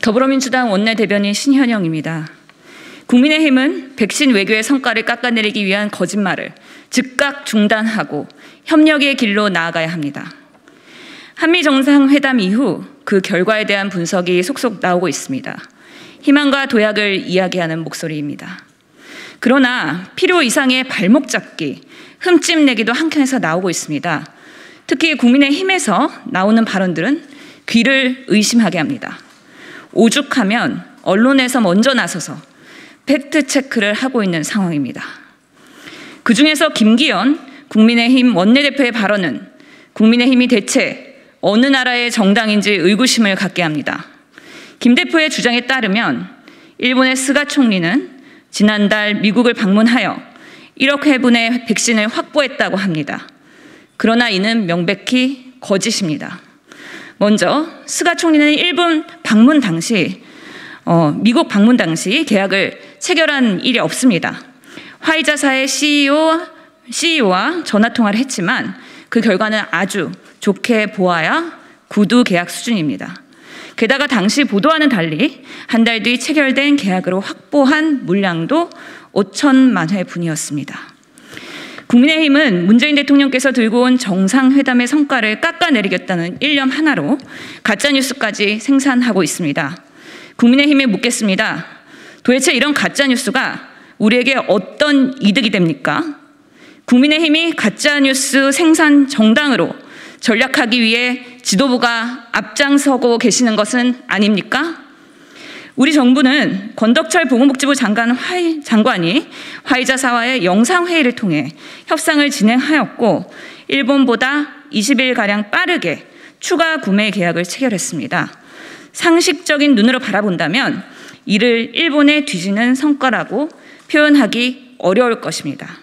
더불어민주당 원내대변인 신현영입니다. 국민의힘은 백신 외교의 성과를 깎아내리기 위한 거짓말을 즉각 중단하고 협력의 길로 나아가야 합니다. 한미 정상회담 이후 그 결과에 대한 분석이 속속 나오고 있습니다. 희망과 도약을 이야기하는 목소리입니다. 그러나 필요 이상의 발목 잡기, 흠집 내기도 한켠에서 나오고 있습니다. 특히 국민의힘에서 나오는 발언들은 귀를 의심하게 합니다. 오죽하면 언론에서 먼저 나서서 팩트체크를 하고 있는 상황입니다. 그중에서 김기현 국민의힘 원내대표의 발언은 국민의힘이 대체 어느 나라의 정당인지 의구심을 갖게 합니다. 김 대표의 주장에 따르면 일본의 스가 총리는 지난달 미국을 방문하여 1억 회분의 백신을 확보했다고 합니다. 그러나 이는 명백히 거짓입니다. 먼저 스가 총리는 일본 방문 당시 미국 방문 당시 계약을 체결한 일이 없습니다. 화이자사의 CEO와 전화통화를 했지만 그 결과는 아주 좋게 보아야 구두 계약 수준입니다. 게다가 당시 보도와는 달리 한 달 뒤 체결된 계약으로 확보한 물량도 5천만 회분이었습니다. 국민의힘은 문재인 대통령께서 들고 온 정상회담의 성과를 깎아내리겠다는 일념 하나로 가짜뉴스까지 생산하고 있습니다. 국민의힘에 묻겠습니다. 도대체 이런 가짜뉴스가 우리에게 어떤 이득이 됩니까? 국민의힘이 가짜뉴스 생산 정당으로 전략하기 위해 지도부가 앞장서고 계시는 것은 아닙니까? 우리 정부는 권덕철 보건복지부 장관이 화이자사와의 영상회의를 통해 협상을 진행하였고 일본보다 20일가량 빠르게 추가 구매 계약을 체결했습니다. 상식적인 눈으로 바라본다면 이를 일본에 뒤지는 성과라고 표현하기 어려울 것입니다.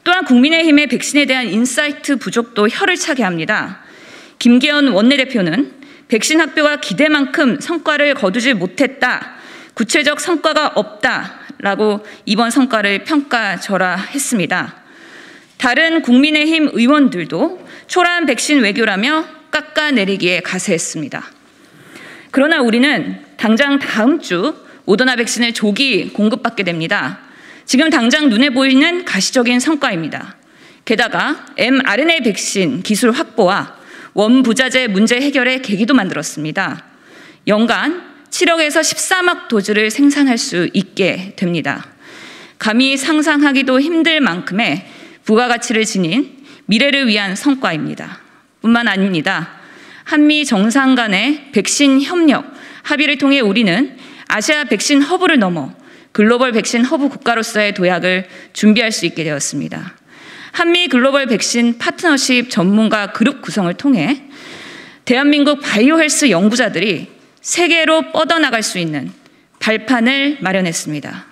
또한 국민의힘의 백신에 대한 인사이트 부족도 혀를 차게 합니다. 김기현 원내대표는 백신 학교가 기대만큼 성과를 거두지 못했다, 구체적 성과가 없다라고 이번 성과를 평가절하했습니다. 다른 국민의힘 의원들도 초라한 백신 외교라며 깎아내리기에 가세했습니다. 그러나 우리는 당장 다음 주 모더나 백신을 조기 공급받게 됩니다. 지금 당장 눈에 보이는 가시적인 성과입니다. 게다가 mRNA 백신 기술 확보와 원부자재 문제 해결의 계기도 만들었습니다. 연간 7억에서 13억 도즈를 생산할 수 있게 됩니다. 감히 상상하기도 힘들 만큼의 부가가치를 지닌 미래를 위한 성과입니다. 뿐만 아닙니다. 한미 정상 간의 백신 협력 합의를 통해 우리는 아시아 백신 허브를 넘어 글로벌 백신 허브 국가로서의 도약을 준비할 수 있게 되었습니다. 한미 글로벌 백신 파트너십 전문가 그룹 구성을 통해 대한민국 바이오 헬스 연구자들이 세계로 뻗어나갈 수 있는 발판을 마련했습니다.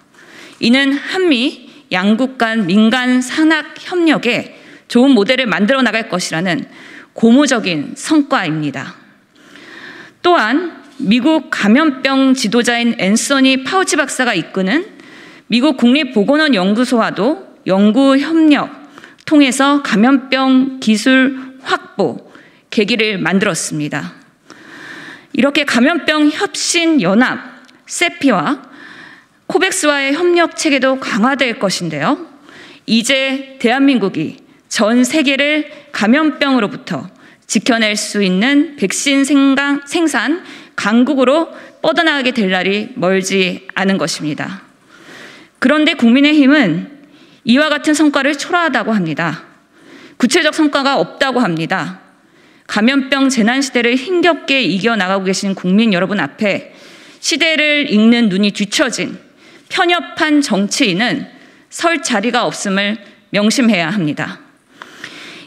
이는 한미 양국 간 민간 산학 협력에 좋은 모델을 만들어 나갈 것이라는 고무적인 성과입니다. 또한 미국 감염병 지도자인 앤서니 파우치 박사가 이끄는 미국 국립보건원 연구소와도 연구 협력 통해서 감염병 기술 확보 계기를 만들었습니다. 이렇게 감염병 혁신 연합 세피와 코백스와의 협력 체계도 강화될 것인데요. 이제 대한민국이 전 세계를 감염병으로부터 지켜낼 수 있는 백신 생산 강국으로 뻗어나가게 될 날이 멀지 않은 것입니다. 그런데 국민의힘은 이와 같은 성과를 초라하다고 합니다. 구체적 성과가 없다고 합니다. 감염병 재난시대를 힘겹게 이겨나가고 계신 국민 여러분 앞에 시대를 읽는 눈이 뒤처진 편협한 정치인은 설 자리가 없음을 명심해야 합니다.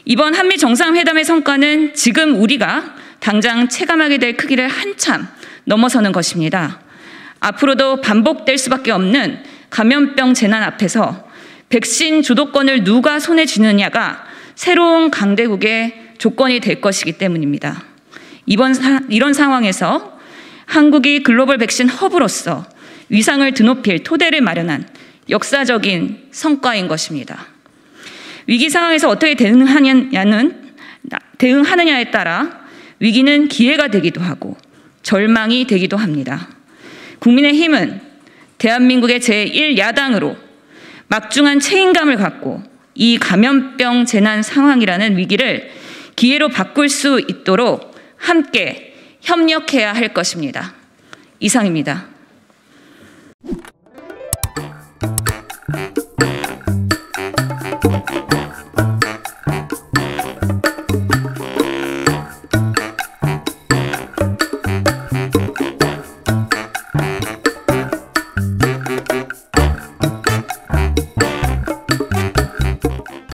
이번 한미 정상회담의 성과는 지금 우리가 당장 체감하게 될 크기를 한참 넘어서는 것입니다. 앞으로도 반복될 수밖에 없는 감염병 재난 앞에서 백신 주도권을 누가 손에 쥐느냐가 새로운 강대국의 조건이 될 것이기 때문입니다. 이런 상황에서 한국이 글로벌 백신 허브로서 위상을 드높일 토대를 마련한 역사적인 성과인 것입니다. 위기 상황에서 어떻게 대응하느냐에 따라 위기는 기회가 되기도 하고 절망이 되기도 합니다. 국민의힘은 대한민국의 제1야당으로 막중한 책임감을 갖고 이 감염병 재난 상황이라는 위기를 기회로 바꿀 수 있도록 함께 협력해야 할 것입니다. 이상입니다.